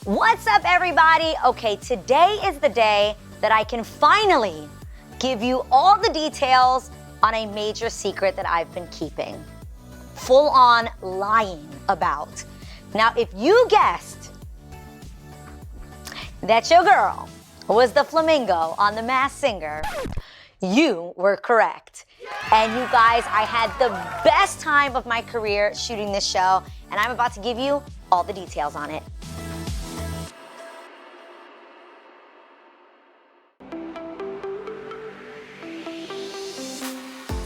What's up, everybody? Okay, today is the day that I can finally give you all the details on a major secret that I've been keeping. Full on lying about. Now, if you guessed that your girl was the flamingo on The Masked Singer, you were correct. And you guys, I had the best time of my career shooting this show, and I'm about to give you all the details on it.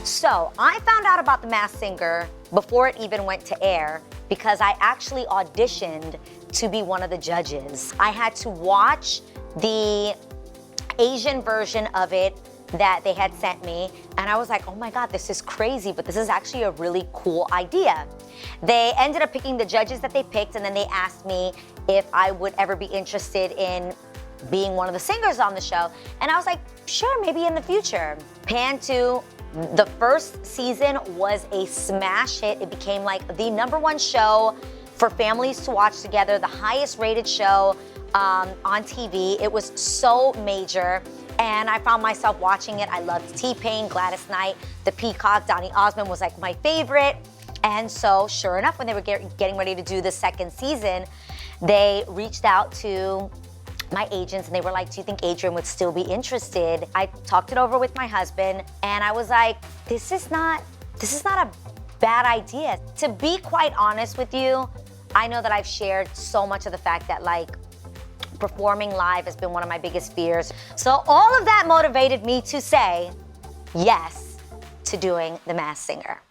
So, I found out about The Masked Singer before it even went to air because I actually auditioned to be one of the judges. I had to watch the Asian version of it that they had sent me, and I was like, oh my God, this is crazy, but this is actually a really cool idea. They ended up picking the judges that they picked, and then they asked me if I would ever be interested in being one of the singers on the show, and I was like, sure, maybe in the future. Pan 2, the first season was a smash hit. It became like the #1 show for families to watch together, the highest rated show on TV. It was so major, and I found myself watching it. I loved T-Pain, Gladys Knight, the Peacock, Donny Osmond was like my favorite. And so sure enough, when they were getting ready to do the second season, they reached out to my agents and they were like, do you think Adrienne would still be interested? I talked it over with my husband and I was like, this is not a bad idea. To be quite honest with you, I know that I've shared so much of the fact that like performing live has been one of my biggest fears. So all of that motivated me to say yes to doing The Masked Singer.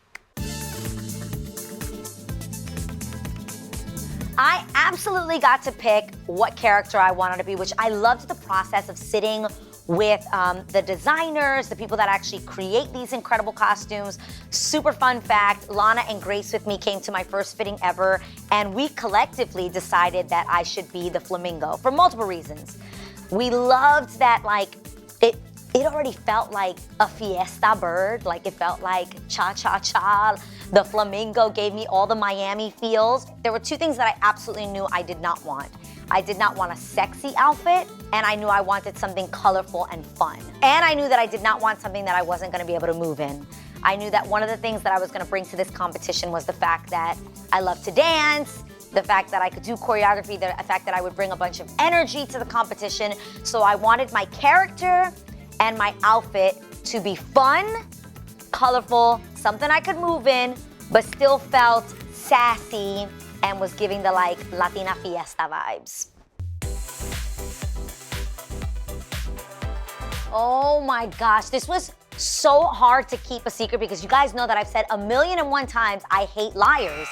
I absolutely got to pick what character I wanted to be, which I loved the process of sitting with the designers, the people that actually create these incredible costumes. Super fun fact, Lana and Grace with me came to my first fitting ever, and we collectively decided that I should be the flamingo for multiple reasons. We loved that like, it already felt like a fiesta bird, like it felt like cha-cha-cha. The flamingo gave me all the Miami feels. There were two things that I absolutely knew I did not want. I did not want a sexy outfit, and I knew I wanted something colorful and fun. And I knew that I did not want something that I wasn't gonna be able to move in. I knew that one of the things that I was gonna bring to this competition was the fact that I love to dance, the fact that I could do choreography, the fact that I would bring a bunch of energy to the competition. So I wanted my character and my outfit to be fun, colorful, something I could move in, but still felt sassy and was giving the like Latina fiesta vibes. Oh my gosh, this was so hard to keep a secret because you guys know that I've said 1,000,001 times I hate liars.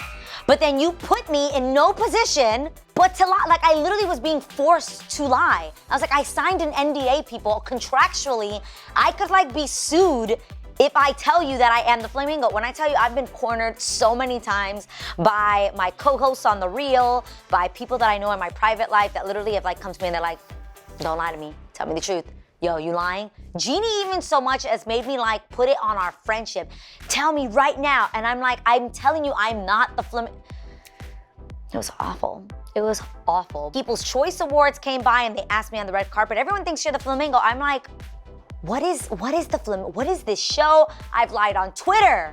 But then you put me in no position but to lie. Like I literally was being forced to lie. I was like, I signed an NDA, people, contractually. I could like be sued if I tell you that I am the flamingo. When I tell you I've been cornered so many times by my co-hosts on The Real, by people that I know in my private life that literally have like come to me and they're like, don't lie to me, tell me the truth. Yo, you lying? Jeannie even so much as made me like put it on our friendship. Tell me right now. And I'm like, I'm telling you I'm not the flamingo. It was awful. It was awful. People's Choice Awards came by and they asked me on the red carpet, everyone thinks you're the flamingo. I'm like, what is the flamingo? What is this show? I've lied on Twitter.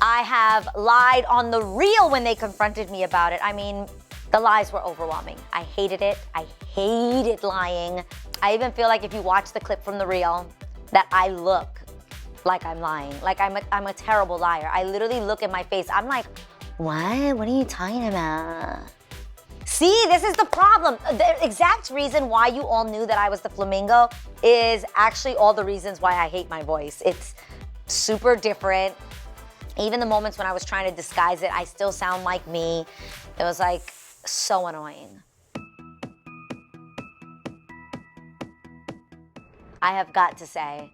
I have lied on The Real when they confronted me about it. I mean, the lies were overwhelming. I hated it. I hated lying. I even feel like if you watch the clip from The Real, that I look like I'm lying. Like I'm a terrible liar. I literally look at my face. I'm like, what? What are you talking about? See, this is the problem. The exact reason why you all knew that I was the flamingo is actually all the reasons why I hate my voice. It's super different. Even the moments when I was trying to disguise it, I still sound like me. It was like so annoying. I have got to say,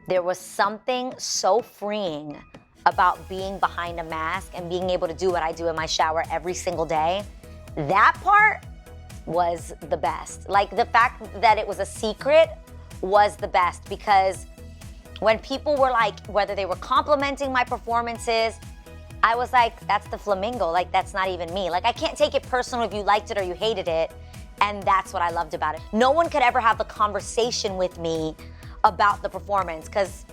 there was something so freeing about being behind a mask and being able to do what I do in my shower every single day. That part was the best. Like the fact that it was a secret was the best because when people were like, whether they were complimenting my performances, I was like, that's the flamingo, like that's not even me. Like I can't take it personal if you liked it or you hated it. And that's what I loved about it. No one could ever have the conversation with me about the performance because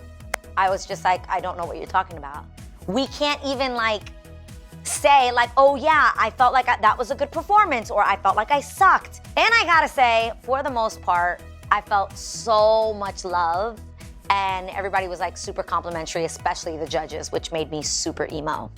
I was just like, I don't know what you're talking about. We can't even like say like, oh yeah, I felt like that was a good performance, or I felt like I sucked. And I gotta say, for the most part, I felt so much love, and everybody was like super complimentary, especially the judges, which made me super emo.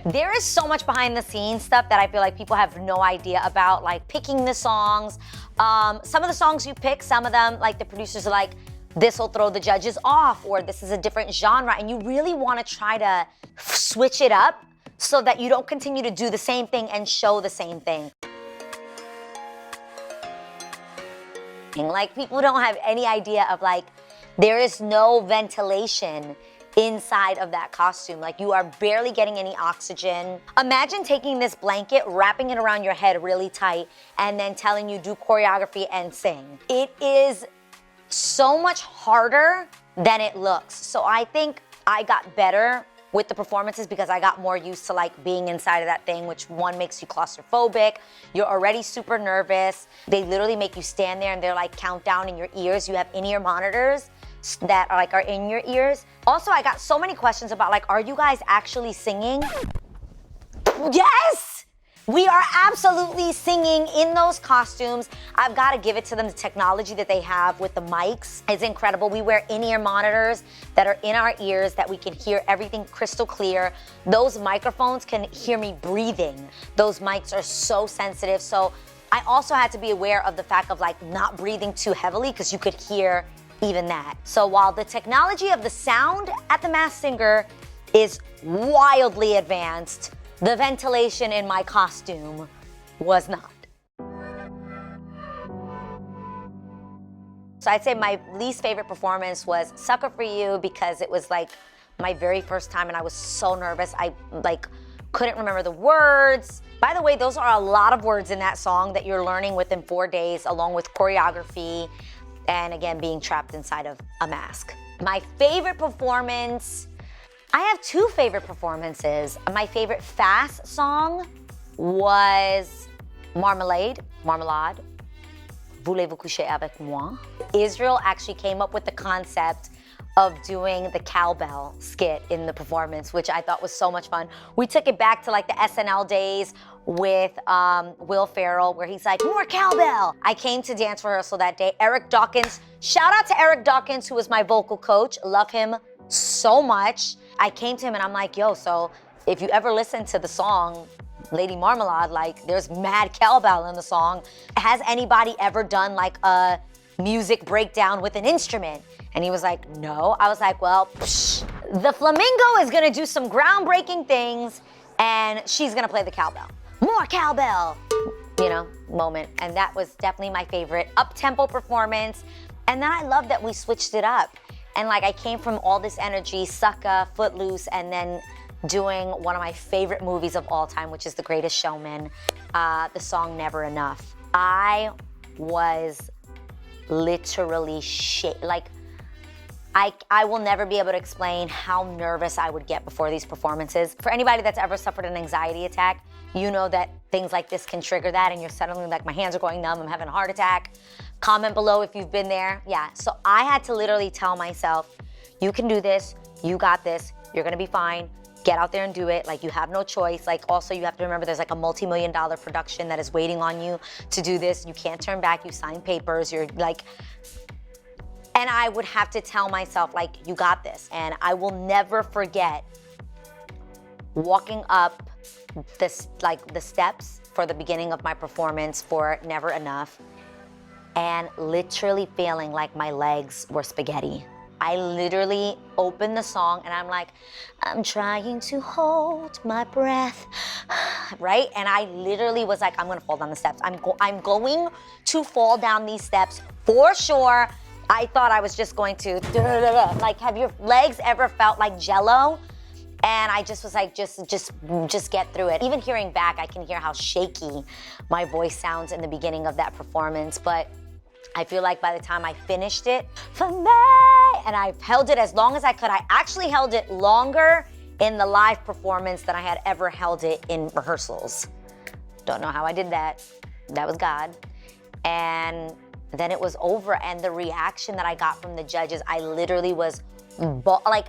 There is so much behind the scenes stuff that I feel like people have no idea about, like picking the songs. Some of the songs you pick, some of them, like the producers are like, this will throw the judges off, or this is a different genre, and you really want to try to switch it up so that you don't continue to do the same thing and show the same thing. Like, people don't have any idea of like, there is no ventilation inside of that costume. Like, you are barely getting any oxygen. Imagine taking this blanket, wrapping it around your head really tight, and then telling you do choreography and sing. It is so much harder than it looks. So I think I got better with the performances because I got more used to like being inside of that thing, which one makes you claustrophobic. You're already super nervous. They literally make you stand there and they're like count down in your ears. You have in-ear monitors that are in your ears. Also, I got so many questions about like, are you guys actually singing? Yes! We are absolutely singing in those costumes. I've got to give it to them. The technology that they have with the mics is incredible. We wear in-ear monitors that are in our ears that we can hear everything crystal clear. Those microphones can hear me breathing. Those mics are so sensitive. So I also had to be aware of the fact of like not breathing too heavily because you could hear even that. So while the technology of the sound at the Masked Singer is wildly advanced, the ventilation in my costume was not. So I'd say my least favorite performance was Sucker for You because it was like my very first time and I was so nervous. I like couldn't remember the words. By the way, those are a lot of words in that song that you're learning within 4 days, along with choreography and again, being trapped inside of a mask. My favorite performance, I have 2 favorite performances. My favorite fast song was Marmalade, Voulez-vous coucher avec moi? Israel actually came up with the concept of doing the cowbell skit in the performance, which I thought was so much fun. We took it back to like the SNL days with Will Ferrell, where he's like, more cowbell. I came to dance rehearsal that day. Eric Dawkins, shout out to Eric Dawkins, who was my vocal coach. Love him so much. I came to him and I'm like, yo, so if you ever listen to the song, Lady Marmalade, like there's mad cowbell in the song. Has anybody ever done like a music breakdown with an instrument? And he was like, no. I was like, well, the Flamingo is gonna do some groundbreaking things and she's gonna play the cowbell. More cowbell, you know, moment. And that was definitely my favorite up-tempo performance. And then I love that we switched it up. And like I came from all this energy, Sucka, Footloose, and then doing one of my favorite movies of all time, which is The Greatest Showman, the song Never Enough. I was literally like, I will never be able to explain how nervous I would get before these performances. For anybody that's ever suffered an anxiety attack, you know that things like this can trigger that and you're suddenly like, my hands are going numb, I'm having a heart attack. Comment below if you've been there. Yeah, so I had to literally tell myself, you can do this, you got this, you're gonna be fine. Get out there and do it. Like, you have no choice. Like, also you have to remember there's like a multi-million-dollar production that is waiting on you to do this. You can't turn back, you sign papers, you're like, and I would have to tell myself like, you got this. And I will never forget walking up the steps for the beginning of my performance for Never Enough and literally feeling like my legs were spaghetti. I literally opened the song and I'm like, I'm trying to hold my breath, right? And I literally was like, I'm gonna fall down the steps. I'm going to fall down these steps for sure. I thought I was just going to, like, have your legs ever felt like Jello? And I just was like, just get through it. Even hearing back, I can hear how shaky my voice sounds in the beginning of that performance, but I feel like by the time I finished it, for me, and I held it as long as I could. I actually held it longer in the live performance than I had ever held it in rehearsals. Don't know how I did that. That was God. And then it was over, and the reaction that I got from the judges, I literally was, like,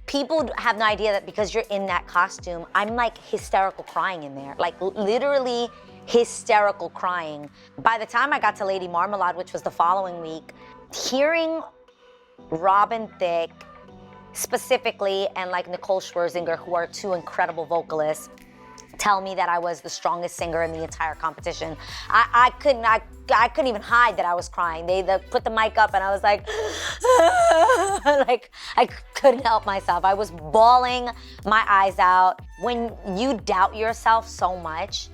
people have no idea that because you're in that costume, I'm like hysterical crying in there. Like literally hysterical crying. By the time I got to Lady Marmalade, which was the following week, hearing Robin Thicke specifically and like Nicole Scherzinger, who are two incredible vocalists, tell me that I was the strongest singer in the entire competition. I couldn't even hide that I was crying. They put the mic up and I was like, like I couldn't help myself. I was bawling my eyes out. When you doubt yourself so much,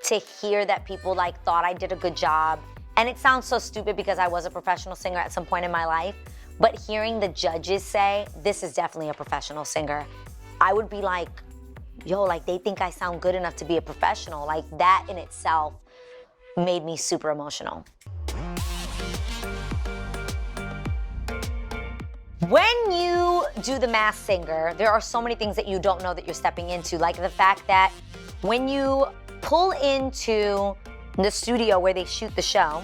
to hear that people like thought I did a good job, and it sounds so stupid because I was a professional singer at some point in my life, but hearing the judges say, this is definitely a professional singer, I would be like, yo, like they think I sound good enough to be a professional. Like that in itself made me super emotional. When you do The Masked Singer, there are so many things that you don't know that you're stepping into, like the fact that when you pull into the studio where they shoot the show,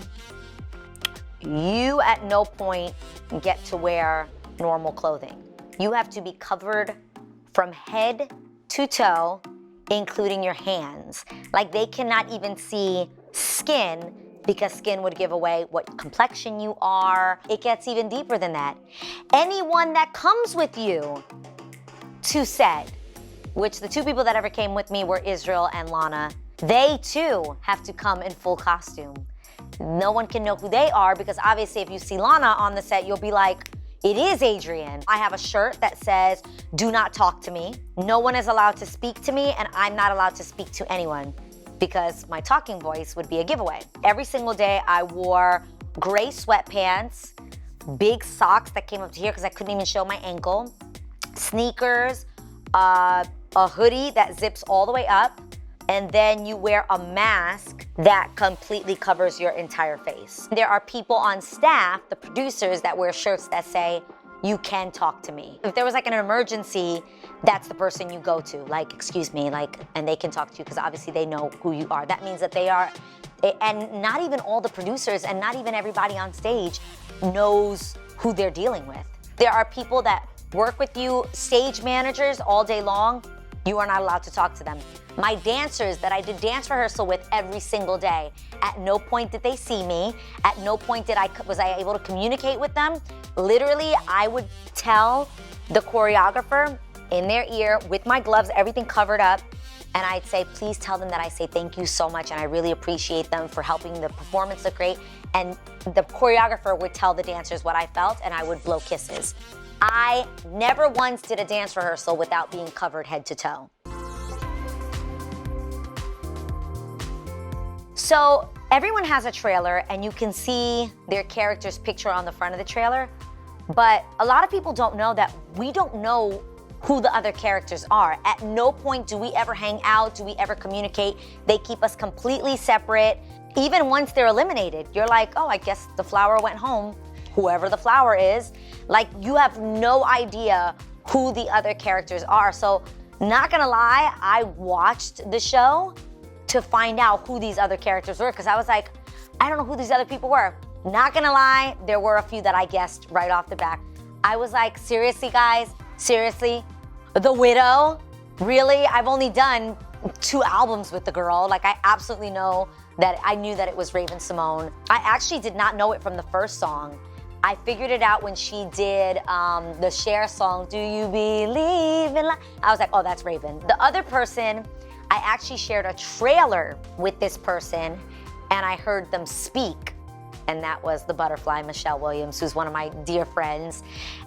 you at no point get to wear normal clothing. You have to be covered from head to toe, including your hands. Like they cannot even see skin because skin would give away what complexion you are. It gets even deeper than that. Anyone that comes with you to set, which the two people that ever came with me were Israel and Lana, they too have to come in full costume. No one can know who they are because obviously if you see Lana on the set, you'll be like, it is Adrienne. I have a shirt that says, do not talk to me. No one is allowed to speak to me, and I'm not allowed to speak to anyone because my talking voice would be a giveaway. Every single day I wore gray sweatpants, big socks that came up to here because I couldn't even show my ankle, sneakers, a hoodie that zips all the way up, and then you wear a mask that completely covers your entire face. There are people on staff, the producers, that wear shirts that say, you can talk to me. If there was like an emergency, that's the person you go to, like, excuse me, like, and they can talk to you because obviously they know who you are. That means that they are, and not even all the producers and not even everybody on stage knows who they're dealing with. There are people that work with you, stage managers all day long, you are not allowed to talk to them. My dancers that I did dance rehearsal with every single day, at no point did they see me. At no point was I able to communicate with them. Literally, I would tell the choreographer in their ear with my gloves, everything covered up, and I'd say, please tell them that I say thank you so much and I really appreciate them for helping the performance look great. And the choreographer would tell the dancers what I felt and I would blow kisses. I never once did a dance rehearsal without being covered head to toe. So everyone has a trailer and you can see their character's picture on the front of the trailer, but a lot of people don't know that we don't know who the other characters are. At no point do we ever hang out, do we ever communicate. They keep us completely separate. Even once they're eliminated, you're like, oh, I guess the flower went home. Whoever the flower is, like you have no idea who the other characters are. So not gonna lie, I watched the show to find out who these other characters were because I was like, I don't know who these other people were. Not gonna lie, there were a few that I guessed right off the bat. I was like, seriously guys, seriously? The Widow? Really? I've only done 2 albums with the girl. Like I absolutely know that I knew that it was Raven Simone. I actually did not know it from the first song. I figured it out when she did the Cher song, Do You Believe in Love? I was like, oh, that's Raven. The other person, I actually shared a trailer with this person and I heard them speak. And that was the butterfly, Michelle Williams, who's one of my dear friends.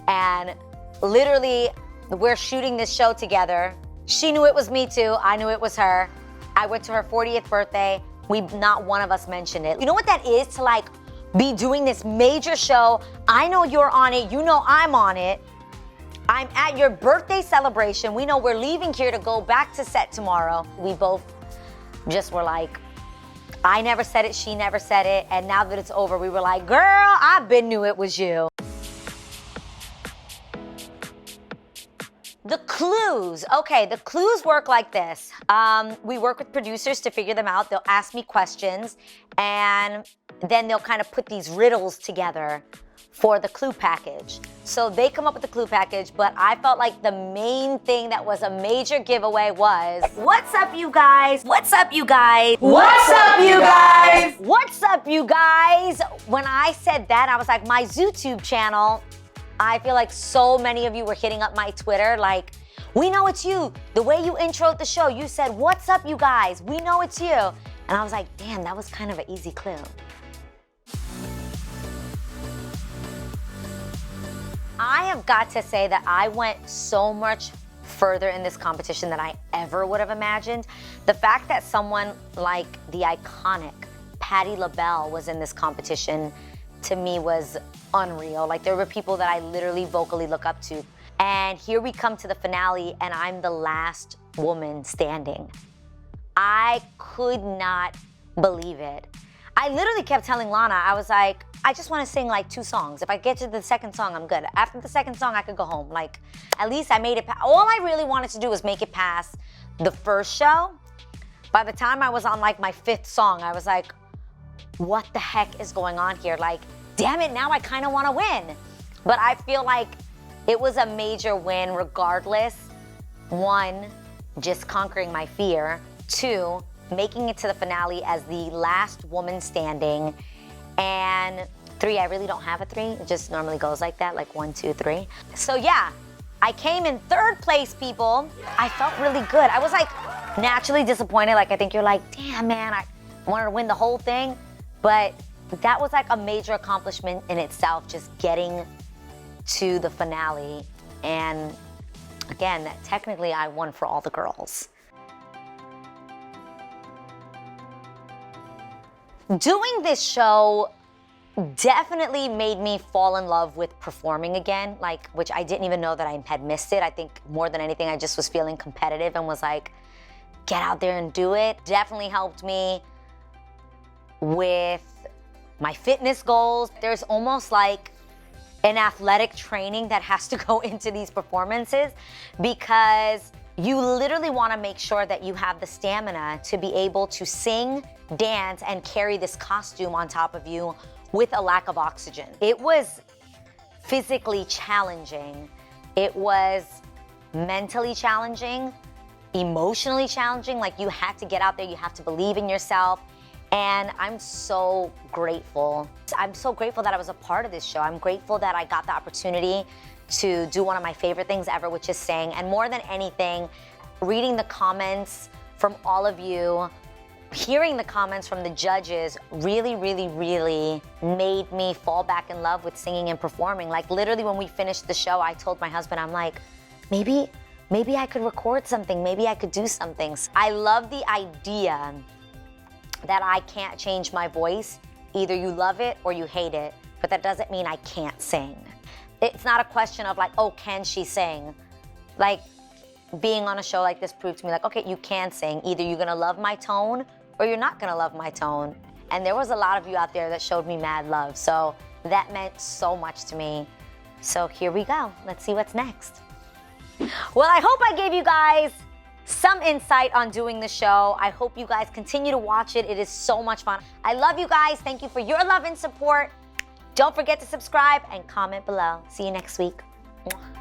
And literally, we're shooting this show together. She knew it was me too, I knew it was her. I went to her 40th birthday. Not one of us mentioned it. You know what that is to like, be doing this major show. I know you're on it, you know I'm on it. I'm at your birthday celebration. We know we're leaving here to go back to set tomorrow. We both just were like, I never said it, she never said it, and now that it's over, we were like, girl, I been knew it was you. The clue clues. Okay, the clues work like this. We work with producers to figure them out. They'll ask me questions, and then they'll kind of put these riddles together for the clue package. So they come up with the clue package, but I felt like the main thing that was a major giveaway was, what's up, you guys? What's up, you guys? What's up, you guys? What's up, you guys? When I said that, I was like, my ZooTube channel, I feel like so many of you were hitting up my Twitter like, we know it's you. The way you introed the show, you said, what's up, you guys? We know it's you. And I was like, damn, that was kind of an easy clue. I have got to say that I went so much further in this competition than I ever would have imagined. The fact that someone like the iconic Patti LaBelle was in this competition, to me, was unreal. Like, there were people that I literally vocally look up to. And here we come to the finale, and I'm the last woman standing. I could not believe it. I literally kept telling Lana, I was like, I just want to sing like 2 songs. If I get to the second song, I'm good. After the second song, I could go home. Like, at least I made it. All I really wanted to do was make it past the first show. By the time I was on like my 5th song, I was like, what the heck is going on here? Like, damn it, now I kind of want to win. But I feel like it was a major win regardless. 1, just conquering my fear. 2, making it to the finale as the last woman standing. And 3, I really don't have a 3. It just normally goes like that, like 1, 2, 3. So yeah, I came in 3rd place, people. I felt really good. I was like naturally disappointed. Like, I think you're like, damn, man, I wanted to win the whole thing. But that was like a major accomplishment in itself, just getting to the finale. And again, technically I won for all the girls. Doing this show definitely made me fall in love with performing again, like, which I didn't even know that I had missed it. I think more than anything, I just was feeling competitive and was like, get out there and do it. Definitely helped me with my fitness goals. There's almost like an athletic training that has to go into these performances, because you literally want to make sure that you have the stamina to be able to sing, dance, and carry this costume on top of you with a lack of oxygen. It was physically challenging. It was mentally challenging, emotionally challenging. Like, you had to get out there, you have to believe in yourself. And I'm so grateful. I'm so grateful that I was a part of this show. I'm grateful that I got the opportunity to do one of my favorite things ever, which is sing. And more than anything, reading the comments from all of you, hearing the comments from the judges really, really, really made me fall back in love with singing and performing. Like, literally when we finished the show, I told my husband, I'm like, maybe I could record something. Maybe I could do something. I love the idea that I can't change my voice. Either you love it or you hate it, but that doesn't mean I can't sing. It's not a question of like, oh, can she sing? Like, being on a show like this proved to me like, okay, you can sing. Either you're gonna love my tone or you're not gonna love my tone. And there was a lot of you out there that showed me mad love. So that meant so much to me. So here we go. Let's see what's next. Well, I hope I gave you guys some insight on doing the show. I hope you guys continue to watch it. It is so much fun. I love you guys. Thank you for your love and support. Don't forget to subscribe and comment below. See you next week. Mwah.